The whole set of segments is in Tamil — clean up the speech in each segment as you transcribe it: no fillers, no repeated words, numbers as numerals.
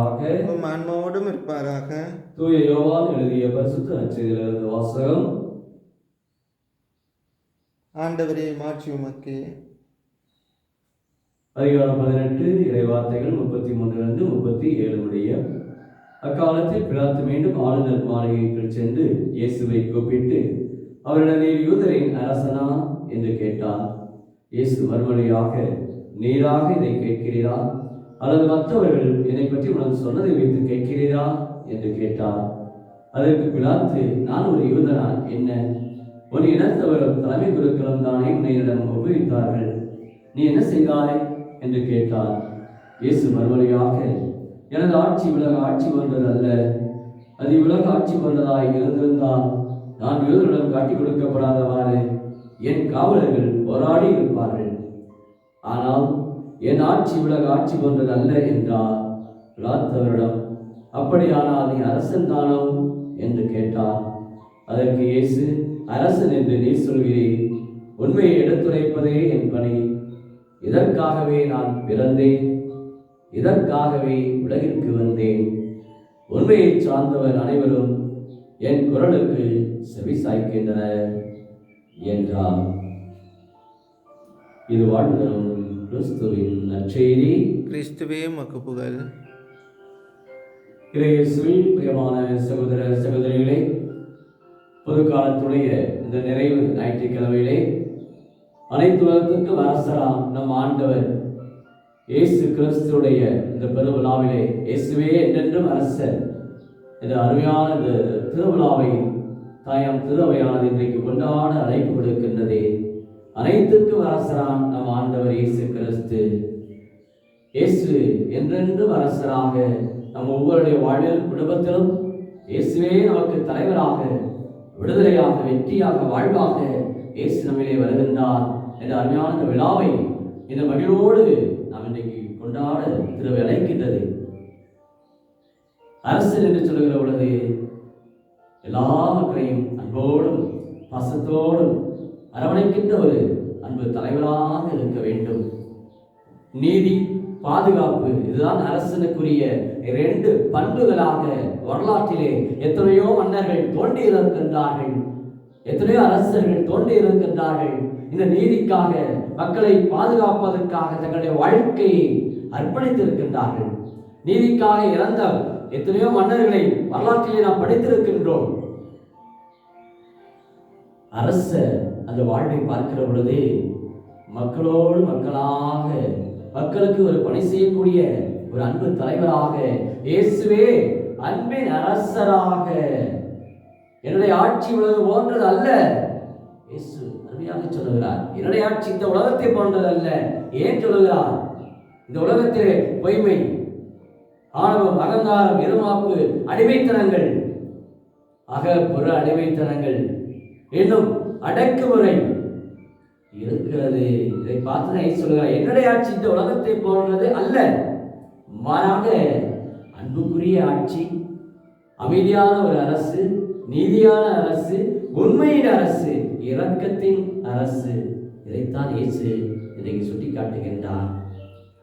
இருப்பாராக. உம் ஆன்மாவோடும் இருப்பாராக. தூய யோவான் எழுதிய பரிசுத்த நற்செய்தியிலிருந்து வாசகம். ஆண்டவரே, மாட்சி உமக்கே. அதிகாரம் 18, இறைவார்த்தைகள் 33 37 முடிய. அக்காலத்தில் பிலாத்து மீண்டும் ஆளுநர் மாளிகைக்குள் சென்று இயேசுவை கூப்பிட்டு, அவரிடம், நீர் யூதரின் அரசனா என்று கேட்டார். இயேசு மறுமொழியாக, நீராக இதை கேட்கிறீரா, அல்லது மற்றவர்கள் என்னை பற்றி உனக்கு சொன்னதை வைத்து கேட்கிறீரா என்று கேட்டார். அதற்கு பிலாத்து, நான் ஒரு யூதனா என்ன? உன் இனத்தவரும் தலைமை குருக்களும் தானே உன்னை என்னிடம் ஒப்புவித்தார்கள். நீ என்ன செய்தாய் என்று கேட்டார். இயேசு மறுமொழியாக, எனது ஆட்சி உலக ஆட்சி போன்றது அல்ல. அது உலக ஆட்சி போன்றதாய் இருந்திருந்தால் நான் யூதரிடம் காட்டிக் கொடுக்கப்படாதவாறு என் காவலர்கள் போராடி இருப்பார்கள். ஆனால் என் ஆட்சி உலக ஆட்சி போன்றது அல்ல என்றார். பிலாத்தவரிடம், அப்படியானால் நீ அரசன் தானோ என்று கேட்டார். அதற்கு இயேசு, அரசன் என்று நீ சொல்கிறீர். உண்மையை எடுத்துரைப்பதே என் பணி. இதற்காகவே நான் பிறந்தேன், இதற்காகவே உலகிற்கு வந்தேன். உண்மையை சார்ந்தவர் அனைவரும் என் குரலுக்கு செவி சாய்க்கின்றனர் என்றார். இது வாழ்ந்தரும் கிறிஸ்துவின் நற்செய்தி. கிறிஸ்துவே உமக்கு புகழ். இயேசுவில் பிரியமான சகோதர சகோதரிகளே, பொதுக்காலத்துடைய இந்த நிறைவு ஞாயிற்றுக்கிழமையிலே அனைத்து உலகத்திற்கும் அரசராம் நம் ஆண்டவர் இயேசு கிறிஸ்துடைய இந்த பெருவிழாவிலே இயேசுவே என்றென்றும் அரசர் என்ற அருமையான இந்த திருவிழாவை தாயாம் திருவையானது இன்றைக்கு கொண்டாட அழைப்பு கொடுக்கின்றதே. அனைத்துக்கும் அரசராம் நம் ஆண்டவர் இயேசு கிறிஸ்து. இயேசு என்றென்றும் அரசராக நம் ஒவ்வொருடைய வாழ்வில் குடும்பத்திலும் இயேசுவே நமக்கு தலைவராக, விடுதலையாக, வெற்றியாக, வாழ்வாக இயேசு நம்மிலே வருகின்றார் என்ற அருமையான இந்த விழாவை இந்த மகிழ்வோடு நாம் இன்றைக்கு கொண்டாட திருவை அழைக்கின்றது. அரசன் என்று சொல்லுகிற பொழுது எல்லா மக்களையும் அன்போடும் பாசத்தோடும் அரவணைக்கின்ற ஒரு அன்பு தலைவராக இருக்க வேண்டும். நீதி, பாதுகாப்பு, இதுதான் அரசனுக்குரிய 2 பண்புகளாக வரலாற்றிலே எத்தனையோ மன்னர்கள் தோன்றி இருக்கின்றார்கள், எத்தனையோ அரசர்கள் தோன்றி இருக்கின்றார்கள். இந்த நீதிக்காக, மக்களை பாதுகாப்பதற்காக தங்களுடைய வாழ்க்கையை அர்ப்பணித்திருக்கின்றார்கள். நீதிக்காக இறந்த எத்தனையோ மன்னர்களை வரலாற்றிலே நாம் படித்திருக்கின்றோம். அரசர் அந்த வாழ்வை பார்க்கிற பொழுது மக்களோடு மக்களாக, மக்களுக்கு ஒரு பணி செய்யக்கூடிய ஒரு அன்பு தலைவராக, இயேசுவே அன்பின் அரசராக, என்னுடைய ஆட்சி உலகு போன்றது அல்ல. இயேசு அருமையாக சொல்லுகிறார், என்னுடைய ஆட்சி இந்த உலகத்தை போன்றது அல்ல. ஏன் சொல்லுகிறார்? இந்த உலகத்திலே பொய்மை, ஆணவம், அகங்காரம், இருமாப்பு, அடிமைத்தனங்கள், புற அடிமைத்தனங்கள், இன்னும் அடக்குமுறை இருக்கிறது. இதை பார்த்து சொல்லுகிறார், என்னுடைய ஆட்சி இந்த உலகத்தை போன்றது அல்ல. மாறாக அன்புக்குரிய ஆட்சி, அமைதியான ஒரு அரசு, நீதியான அரசு, உண்மையின் அரசு, இரக்கத்தின் அரசு. இதைத்தான் இயேசு இன்றைக்கு சுட்டி காட்டுகின்றார்.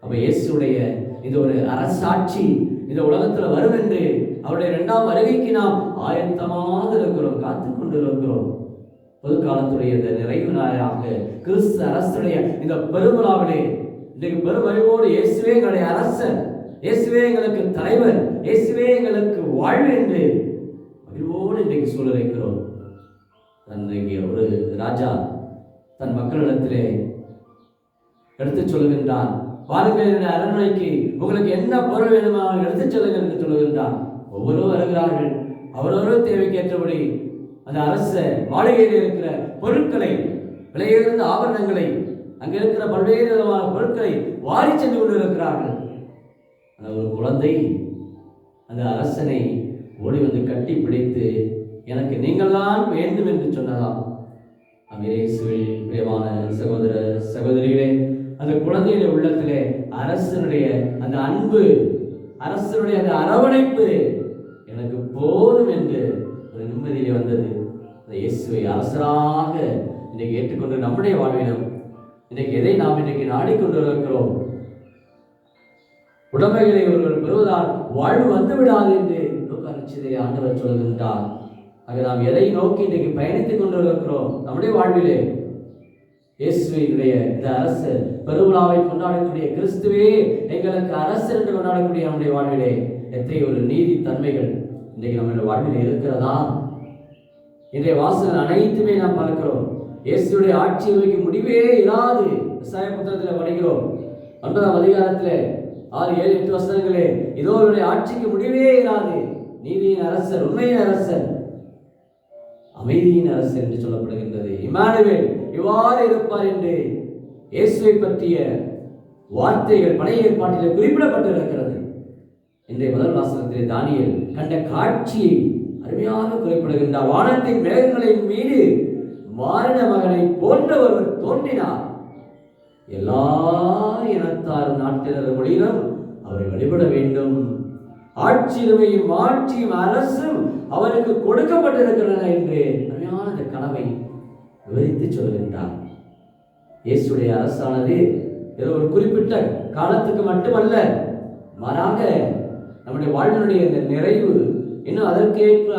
அப்ப இயேசுடைய இந்த ஒரு அரசாட்சி இந்த உலகத்தில் வரும் என்று அவருடைய 2ஆம் வருகைக்கு நாம் ஆயத்தமாக இருக்கிறோம், காத்துக் கொண்டு இருக்கிறோம். பொதுக்காலத்துடைய இந்த நிறைவு நாளாக கிறிஸ்து அரசுடைய இந்த பெருவிழாவிலே இன்றைக்கு பெருமகிழ்வோடு இயேசுவே எங்களுடைய அரசர், இயேசுவே எங்களுக்கு தலைவர், இயேசுவே எங்களுக்கு வாழ்வு என்று மகிழ்வோடு இன்றைக்கு சூழலைக்கிறோம். அன்றைக்கு ஒரு ராஜா தன் மக்களிடத்திலே எடுத்துச் சொல்லுகின்றான், வாருங்கள் அரண்மனைக்கு, உங்களுக்கு என்ன பொருள் வேணுமா எடுத்துச் சொல்லுங்கள் என்று சொல்லுகின்றான். ஒவ்வொருவரும் வருகிறார்கள், அவரவர் தேவைக்கேற்றபடி அந்த அரச மாளிகையில் இருக்கிற பொருட்களை, விலையுயர்ந்த ஆபரணங்களை, அங்கே இருக்கிற பல்வேறு விதமான பொருட்களை வாரி சென்று கொண்டிருக்கிறார்கள். அந்த ஒரு குழந்தை அந்த அரசனை ஓடி வந்து கட்டி பிடித்து, எனக்கு நீங்கள் தான் வேண்டும் என்று சொன்னதாம். இயேசுவில் பிரியமான சகோதர சகோதரிகளே, அந்த குழந்தையுடைய உள்ளத்திலே அரசனுடைய அந்த அன்பு, அரசனுடைய அந்த அரவணைப்பு எனக்கு போதும் என்று ஒரு நிம்மதியிலே வந்தது. இயேசுவை அரசராக இன்றைக்கு ஏற்றுக்கொண்டு நம்முடைய வாழ்விலும் இன்றைக்கு எதை நாம் இன்றைக்கு நாடிக்கொண்டு இருக்கிறோம்? உடைமைகளை ஒருவர் பெறுவதால் வாழ்வு வந்து விடாது என்று லூக்கா நற்செய்தியிலே ஆண்டவர் சொல்கின்றார். ஆக நாம் எதை நோக்கி இன்றைக்கு பயணித்துக் கொண்டிருக்கிறோம்? நம்முடைய வாழ்விலே இயேசுவினுடைய இந்த அரசர் பெருவிழாவை கொண்டாடக்கூடிய கிறிஸ்துவே எங்களுக்கு அரசர் என்று கொண்டாடக்கூடிய நம்முடைய வாழ்விலே எத்தனை ஒரு நீதி தன்மைகள் இன்றைக்கு நம்முடைய வாழ்விலே இருக்கிறதா? இன்றைய வாசகங்கள் அனைத்துமே நாம் பார்க்கிறோம். இயேசுடைய ஆட்சி முடிவே இராது. எசாயா புத்தகத்தில் படிக்கிறோம் 9ஆம் அதிகாரத்தில் 6, 7, 8 வசனங்களே, இதோ அவருடைய ஆட்சிக்கு முடிவே இராது. நீதியின் அரசர், உண்மையின் அரசர், அமைதியின் அரசர் என்று சொல்லப்படுகின்றது. இம்மானுவேல் இவ்வாறு இருப்பார் என்று இயேசுவை பற்றிய வார்த்தைகள் பழைய ஏற்பாட்டிலே குறிப்பிடப்பட்டிருக்கிறது. இன்றைய முதல் வாசகத்திலே தானியேல் கண்ட காட்சியை அருமையாக குறிப்பிடுகின்றார். வானத்தின் மேகங்களின் மீது மாரண மகனை போன்ற ஒருவர் தோன்றினார். எல்லா இனத்தாரும் நாட்டினர் மொழியிலும் அவரை வழிபட வேண்டும். ஆட்சியுமையும் ஆட்சியும் அரசும் அவருக்கு கொடுக்கப்பட்டிருக்கின்றன என்று அருமையான அந்த கனவை விவரித்து சொல்கின்றார். இயேசுடைய அரசானது ஏதோ ஒரு குறிப்பிட்ட காலத்துக்கு மட்டுமல்ல, மாறாக நம்முடைய வாழ்வினுடைய இந்த நிறைவு இன்னும் அதற்கேற்ப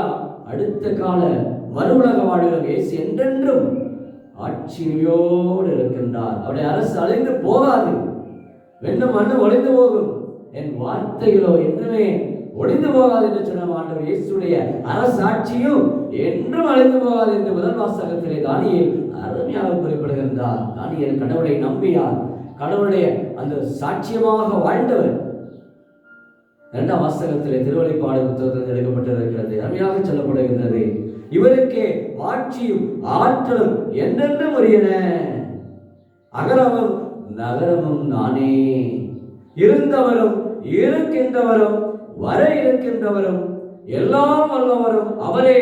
அடுத்த கால மறு உலக வாழ்விலும் இயேசு என்றென்றும் ஆட்சியோடு இருக்கின்றார். அவருடைய அரசு அழிந்து போகாது. வெண்ணும் மண்ணும் ஒளிந்து போகும், என் வார்த்தைகளோ என்றுமே ஒளிந்து போகாது என்று சொன்ன ஆண்டவர் இயேசுடைய அரசாட்சியும் என்றும் அழிந்து போகாது என்று முதல் வாசகத்திலே தானியேல் அருமையாக குறிப்பிடுகின்றார். தானியேல் கடவுளை நம்பியார், கடவுளுடைய அந்த சாட்சியமாக வாழ்ந்தவர். 2ஆம் வாசகத்திலே திருவெளிப்பாடு புத்தகத்தில் எடுக்கப்பட்டிருக்கிறது. அருமையாக சொல்லப்படுகின்றது, இவருக்கே ஆட்சியும் ஆற்றலும் என்றென்றும் உரியன, அகரமும் நகரமும் நானே, இருந்தவரும் இருக்கின்றவரும் வர இருக்கின்றவரும் எல்லாம் வல்லவரும் அவரே.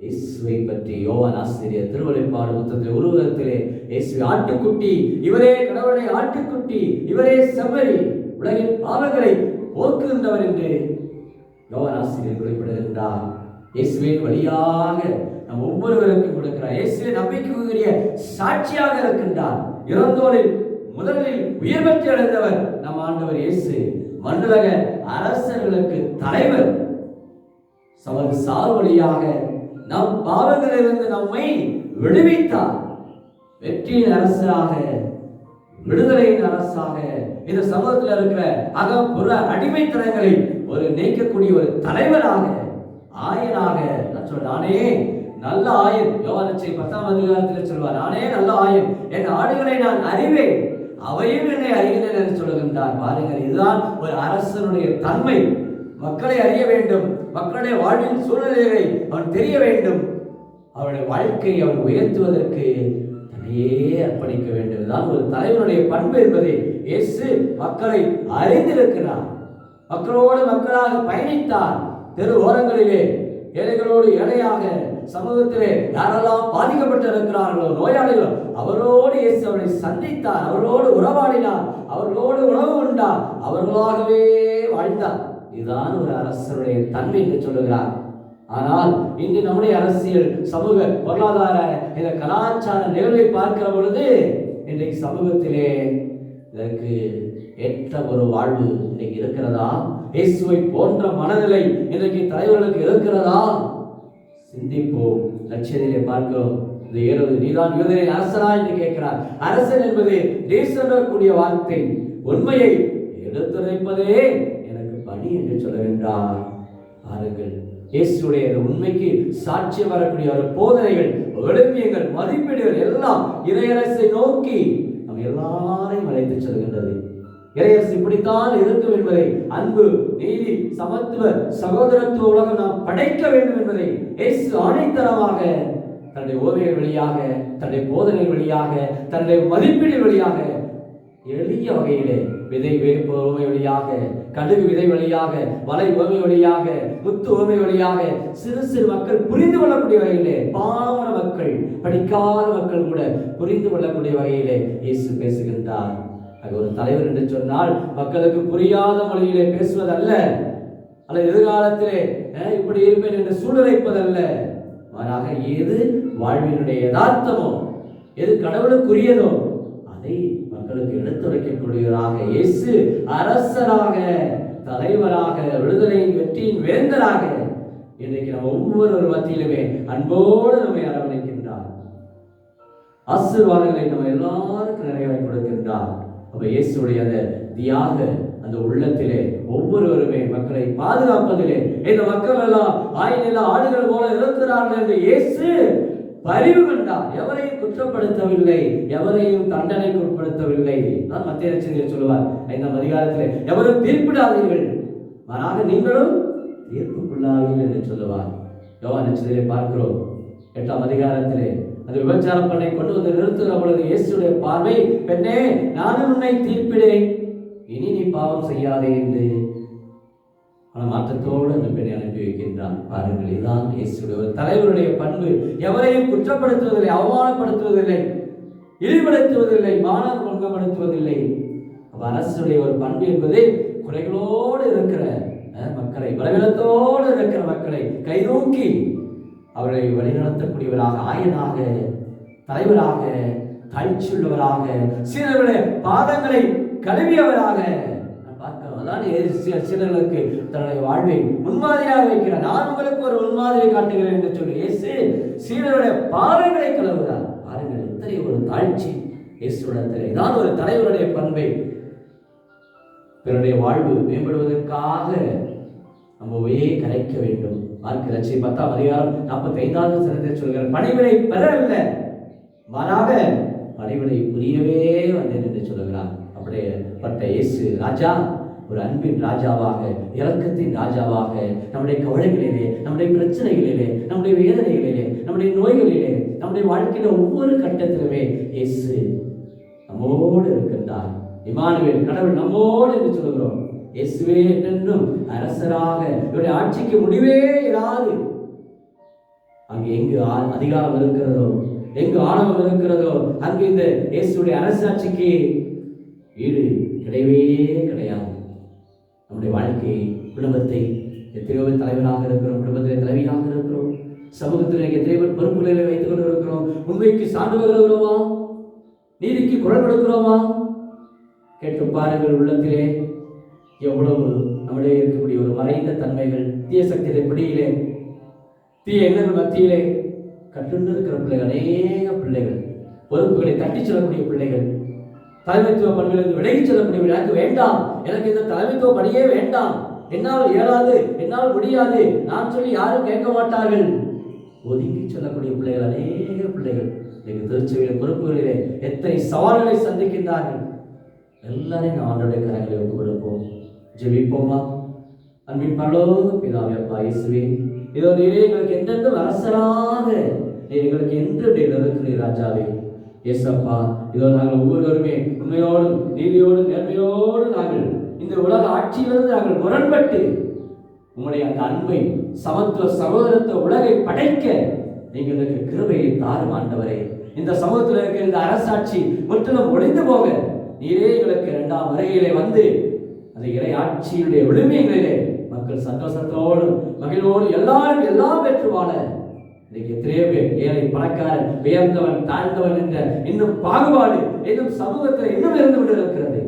இயேசுவை பற்றி யோவான் ஆசிரியர் திருவெளிப்பாடு புத்தகத்தில் உருவகத்திலே இயேசு ஆட்டுக்குட்டி, இவரே கடவுளுடைய ஆட்டுக்குட்டி, இவரே செம்மறி, உலகின் பாவங்களை போக்குகின்றவர் என்று யோவான் ஆசிரியர் குறிப்பிடுகின்றார். இயேசுவின் வழியாக நம் ஒவ்வொருவருக்கும் கொடுக்கிறார். இயேசுவை நம்பிக்கைக்குரிய சாட்சியாக இருக்கின்றார். இறந்தோரில் முதலில் உயிர் பெற்று அடைந்தவர் நம் ஆண்டவர் இயேசு. மண்ணுலக அரசர்களுக்கு தலைவர். சமது சார் வழியாக நம் பாவங்களிலிருந்து நம்மை விடுவித்தார். வெற்றியின் அரசாக, விடுதலையின் அரசாக இந்த சமூகத்தில் இருக்கிற அகப்புற அடிமைத்தனங்களை ஒரு நீக்கக்கூடிய ஒரு தலைவராக, ஆயனாக. நான் சொல்றேன், நானே நல்ல ஆயன். யோவான் 10ஆம் அதிகாரத்தில் சொல்வார், நானே நல்ல ஆயன், என் ஆடுகளை நான் அறிவேன், அவையும் என்னை அறிகிறேன் என்று சொல்லுகின்றார். பாருங்கள், இதுதான் ஒரு அரசனுடைய தன்மை. மக்களை அறிய வேண்டும், மக்களுடைய வாழ்வின் சூழ்நிலைகளை அவன் தெரிய வேண்டும், அவருடைய வாழ்க்கையை அவன் உயர்த்துவதற்கு தன்னையே அர்ப்பணிக்க வேண்டும். இதுதான் ஒரு தலைவனுடைய பண்பு என்பதை இயேசு மக்களை அறிந்திருக்கிறார். மக்களோடு மக்களாக பயணித்தார். தெரு ஓரங்களிலே ஏழைகளோடு ஏழையாக, சமூகத்திலே யாரெல்லாம் பாதிக்கப்பட்டு இருக்கிறார்களோ, நோயாளிகளோ, அவரோடு இயேசு அவரை சந்தித்தார், அவர்களோடு உறவாடினார், அவர்களோடு உணவு உண்டார், அவர்களாகவே வாழ்ந்தார். இதுதான் ஒரு அரசருடைய தன்மை என்று சொல்லுகிறார். ஆனால் இன்று நம்முடைய அரசியல், சமூக, பொருளாதார, இந்த கலாச்சார நிகழ்வை பார்க்கிற பொழுது இன்றைக்கு சமூகத்திலே இதற்கு ஏற்ற ஒரு வாழ்வு இன்றைக்கு இருக்கிறதா? இயேசுவை போன்ற மனநிலை இன்றைக்கு தலைவர்களுக்கு இருக்கிறதா? சிந்திப்போம். நற்செய்தியிலே பார்க்கிறோம், இந்த ஏரோது நீதான் யூதரின் அரசனா என்று கேட்கிறார். அரசன் என்பது தேசக்கூடிய வார்த்தை. உண்மையை எடுத்துரைப்பதே எனக்கு பணி என்று சொல்லுகின்றார். பாருங்கள், இயேசுடைய உண்மைக்கு சாட்சியம் வரக்கூடிய ஒரு போதனைகள், விழுமியங்கள், மதிப்பீடுகள் எல்லாம் இறையரசை நோக்கி நம்ம எல்லாரையும் அழைத்து செல்கின்றது. இறையரசு இப்படித்தான் இருக்கும் என்பதை, அன்பு, நீதி, சமத்துவ, சகோதரத்துவ உலகம் நாம் படைக்க வேண்டும் என்பதை இயேசு ஆணைத்தரமாக தன்னுடைய ஓவியர் வழியாக, தன்னுடைய போதனை வழியாக, தன்னுடைய மதிப்பீடு வழியாக, எளிய வகையிலே விதை வேப்பு ஓமை வழியாக, கடுகு விதை வழியாக, வலை ஓமை வழியாக, முத்து ஓமை வழியாக சிறு சிறு மக்கள் புரிந்து கொள்ளக்கூடிய வகையிலே, பாமர மக்கள், படிக்காத மக்கள் கூட புரிந்து கொள்ளக்கூடிய வகையிலே இயேசு பேசுகின்றார். ஒரு தலைவர் என்று சொன்னால் மக்களுக்கு புரியாத மொழியிலே பேசுவதல்ல, அல்லது எதிர்காலத்திலே இப்படி இருப்பேன் என்று சூழலைப்பதல்ல. மாறாக எது வாழ்வினுடைய யதார்த்தமோ, எது கடவுளுக்குரியதோ அதை மக்களுக்கு எடுத்துரைக்கக்கூடியவராக இயேசு அரசராக, தலைவராக, விடுதலையின் வெற்றியின் வேந்தராக இன்றைக்கு நம்ம ஒவ்வொரு மத்தியிலுமே அன்போடு நம்மை அரவணைக்கின்றார். ஆசீர்வாதங்களை நம்ம எல்லாருக்கும் நிறைவாய் கொடுக்கின்றார். அப்ப இயேசுடைய அந்த தியாக அந்த உள்ளத்திலே ஒவ்வொருவருமே மக்களை பாதுகாப்பதிலே, இந்த மக்கள் எல்லாம் ஆயிரம் ஆடுகள் போல இருக்கிறார்கள் என்று இயேசு பரிவு கண்டார். எவரையும் குற்றப்படுத்தவில்லை, எவரையும் தண்டனைக்கு உட்படுத்தவில்லை. நான் மத்திய ரட்சகர் சொல்லுவார் 5ஆம் அதிகாரத்திலே, எவரும் தீர்ப்பிடாதீர்கள், மாறாக நீங்களும் தீர்ப்புக்குள்ளாவீர்கள் என்று சொல்லுவார். யோவான் நட்சத்திரத்தை பார்க்கிறோம் 8ஆம் அதிகாரத்திலே அந்த விபச்சார பெண்ணை கொண்டு வந்து நிறுத்துகிற பொழுது இயேசுடைய பார்வை, பெண்ணே நானும் உன்னை தீர்ப்பிடேன், இனி நீ பாவம் செய்யாதே என்று மாற்றத்தோடு அந்த பெண்ணை அனுப்பி வைக்கின்றான். பாருங்கள், இதுதான் இயேசுடைய ஒரு தலைவருடைய பண்பு. எவரையும் குற்றப்படுத்துவதில்லை, அவமானப்படுத்துவதில்லை, இழிவுபடுத்துவதில்லை, மானபங்கப்படுத்துவதில்லை. அரசுடைய ஒரு பண்பு என்பது குறைகளோடு இருக்கிற மக்களை, பலவீனத்தோடு இருக்கிற மக்களை கைதூக்கி அவர்களை வழிநடத்தக்கூடியவராக, ஆயனாக, தலைவராக, தாழ்ச்சியுள்ளவராக, சீடர்களுடைய பாதங்களை கழுவியவராக பார்க்கிறோம். அதான் சீடர்களுக்கு தன்னுடைய வாழ்வை முன்மாதிரியாக வைக்கிறார். நான் உங்களுக்கு ஒரு முன்மாதிரி காட்டுகிறேன் என்று சொல்லி இயேசு சீடருடைய பாதங்களை கழுவுகிறார். பாருங்கள், எத்தனை ஒரு தாழ்ச்சி இயேசுவிடத்தில். இதான் ஒரு தலைவருடைய பண்பை. பிறருடைய வாழ்வு மேம்படுவதற்காக நம்மவே கரைக்க வேண்டும். மார்க்கு லட்சியம் 10ஆம் அதிகாரம் 45வது வசனத்தில் சொல்கிறார், பணிவிடை பெறவில்லை, மாறாக பணிவிடை புரியவே வந்தேன் என்று சொல்லுகிறார். அப்படியேப்பட்ட இயேசு ராஜா ஒரு அன்பின் ராஜாவாக, இரக்கத்தின் ராஜாவாக, நம்முடைய கவலைகளிலே, நம்முடைய பிரச்சனைகளிலே, நம்முடைய வேதனைகளிலே, நம்முடைய நோய்களிலே, நம்முடைய வாழ்க்கையில ஒவ்வொரு கட்டத்திலுமே இயேசு நம்மோடு இருக்கின்றார். இம்மானுவேல், கடவுள் நம்மோடு என்று சொல்கிறோம். இயேசுவே என்றென்றும் அரசராக, இவருடைய ஆட்சிக்கு முடிவே இராது. அங்கு எங்கு அதிகாரம் இருக்கிறதோ, எங்கு ஆணவம் இருக்கிறதோ, அங்கு இந்த இயேசுடைய அரசாட்சிக்கு ஈடு கிடையவே கிடையாது. நம்முடைய வாழ்க்கையை, குடும்பத்தை, எத்தனையோ தலைவராக இருக்கிறோம், குடும்பத்திலே தலைவியாக இருக்கிறோம், சமூகத்தில் எத்தனையோ பொறுப்புகளை வைத்துக் கொண்டு இருக்கிறோம். உண்மைக்கு சான்று வருகிறோமா? நீதிக்கு குரல் கொடுக்கிறோமா? கேட்டு பாருங்கள், உள்ளத்திலே எவ்வளவு நம்முடைய இருக்கக்கூடிய ஒரு மறைந்த தன்மைகள், தீய சக்தியிலே பிடியிலே, தீய எண்ணங்கள் மத்தியிலே கட்டுண்டு இருக்கிற பிள்ளைகள், அநேக பிள்ளைகள், பொறுப்புகளை தட்டி செல்லக்கூடிய பிள்ளைகள், தலைமைத்துவ பண்பிலிருந்து விலகிச் செல்லக்கூடிய, எனக்கு வேண்டாம், எனக்கு இந்த தலைமைத்துவ பணியே வேண்டாம், என்னால் இயலாது, என்னால் முடியாது, நான் சொல்லி யாரும் கேட்க மாட்டார்கள், ஒதுங்கி செல்லக்கூடிய பிள்ளைகள், அநேக பிள்ளைகள் இன்னைக்கு திருச்சபையின் பொறுப்புகளிலே எத்தனை சவால்களை சந்திக்கின்றார்கள். எல்லாரையும் நாம் ஆண்டவருடைய கரங்களை ஒப்புக் கொடுப்போம். ஜெபிப்போமா? அன்பின் பரலோக பிதாவே, அப்பா இயேசுவே, இதோ நீரே எங்களுக்கு என்றென்றும் அரசராக, நீர் எங்களுக்கு என்று இருக்கிறீர் ராஜாவே. ஏசப்பா, இதோ நாங்கள் ஒவ்வொருவருமே உண்மையோடும் நீதியோடும் நேர்மையோடு நாங்கள் இந்த உலக ஆட்சியிலிருந்து நாங்கள் முரண்பட்டு உங்களுடைய அந்த அன்பை, சமத்துவ சகோதரத்துவ உலகை படைக்க நீங்கள் எங்களுக்கு கிருபையை தாரும் ஆண்டவரே. இந்த சமூகத்தில் இருக்கிற இந்த அரசாட்சி முற்றிலும் ஒழிந்து போக நீரே எங்களுக்கு 2ஆம் வருகையிலே வந்து அந்த இறை ஆட்சியுடைய விழுமைகளிலே மக்கள் சந்தோஷத்தோடு மகிழ்வோடு எல்லாரும் எல்லாம் பெற்று வாழ இன்னைக்கு எத்தனையோ பேர், ஏழை பணக்காரன், உயர்ந்தவன் தாழ்ந்தவன் என்ற இன்னும் பாகுபாடு இன்னும் சமூகத்தில் இன்னும் இருந்து கொண்டு இருக்கிறது.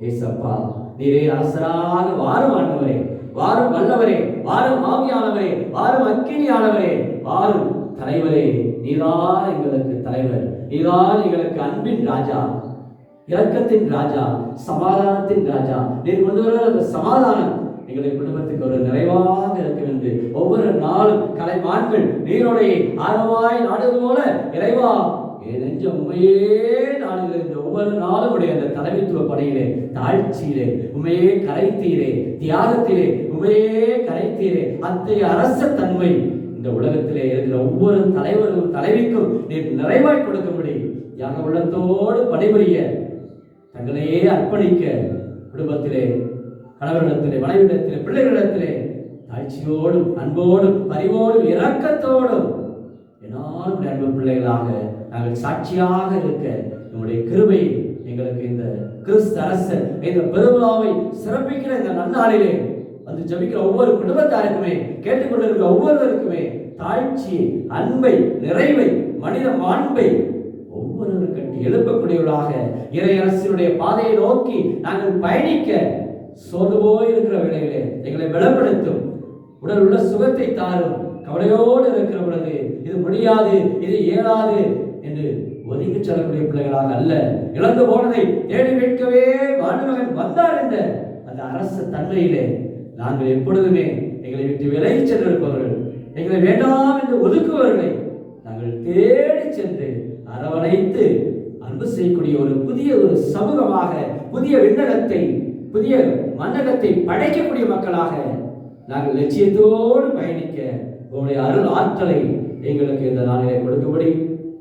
ஏசப்பா, நீரே அரசராக வாரும் ஆண்டவரே, வாரும் வல்லவரே, வாரும் ஆவியானவரே, வாரும் அக்கினியானவரே, வாரும் தலைவரே. நீதான் எங்களுக்கு தலைவர், நீதான் எங்களுக்கு அன்பின் ராஜா, இரக்கத்தின் ராஜா, சமாதானத்தின் ராஜா. நீர் கொண்டு வர அந்த சமாதானம் எங்களுடைய குடும்பத்துக்கு ஒரு நிறைவாக இருக்க வேண்டும். ஒவ்வொரு நாளும் கலைமான்கள் நீரோடையை ஆழமாய் நாடுவது போல இறைவா என் நெஞ்ச உண்மையே நாடுகிறது. ஒவ்வொரு நாளும் உடைய அந்த தலைமைத்துவ பணியிலே, தாழ்ச்சியிலே உண்மையே கரைத்தீரே, தியாகத்திலே உண்மையே கரைத்தீரே. அத்தகைய அரச தன்மை இந்த உலகத்திலே இருக்கிற ஒவ்வொரு தலைவர்களும் தலைவிக்கும் நீர் நிறைவாய் கொடுக்கும்படி தியாக உள்ளத்தோடு பணிபுரிய, தங்களையே அர்ப்பணிக்க, குடும்பத்திலே, கணவரிடத்திலே, மனைவிடத்திலே, பிள்ளைகளிடத்திலே தாழ்ச்சியோடும் அன்போடும் பரிவோடும் இரக்கத்தோடும் என்னாலும் அன்பு பிள்ளைகளாக நாங்கள் சாட்சியாக இருக்க நம்முடைய கிருபை எங்களுக்கு இந்த கிறிஸ்து அரசர் இந்த பெருவிழாவை சிறப்பிக்கிற இந்த நன்னாளிலே வந்து ஜபிக்கிற ஒவ்வொரு குடும்பத்தாருக்குமே, கேட்டுக்கொண்டிருக்கிற ஒவ்வொருவருக்குமே தாழ்ச்சி, அன்பை, நிறைவை, மனித மாண்பை ஒவ்வொரு கட்டி எழுப்பக்கூடியவர்களாக இறை அரசினுடைய பாதையை நோக்கி நாங்கள் பயணிக்க சோர்ந்து போய் இருக்கிற வேளையிலே எங்களை பலப்படுத்தும். உடல் உள்ள சுகத்தை தாரும். கவலையோடு இருக்கிற பொழுது இது முடியாது, இது இயலாது என்று ஒதுங்கி செல்லக்கூடிய பிள்ளைகளாக அல்ல, இழந்து போனதை தேடி மீட்கவே வானுமகன் வந்தார் என்ற அந்த அரச தன்மையிலே நாங்கள் எப்பொழுதுமே எங்களை விட்டு விலகி சென்றிருப்பவர்கள், எங்களை வேண்டாம் என்று ஒதுக்குபவர்களை நாங்கள் தேடி சென்று அரவணைத்து அன்பு செய்யக்கூடிய ஒரு சமூகமாக, புதிய விண்ணகத்தை, புதிய மன்னகத்தை படைக்கக்கூடிய மக்களாக நாங்கள் லட்சியத்தோடு பயணிக்க உங்களுடைய அருள் ஆற்றலை எங்களுக்கு இந்த நாளிலே கொடுக்கும்படி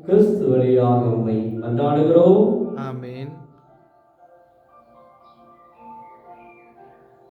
கிறிஸ்து வழியாக உம்மை கொண்டாடுகிறோம்.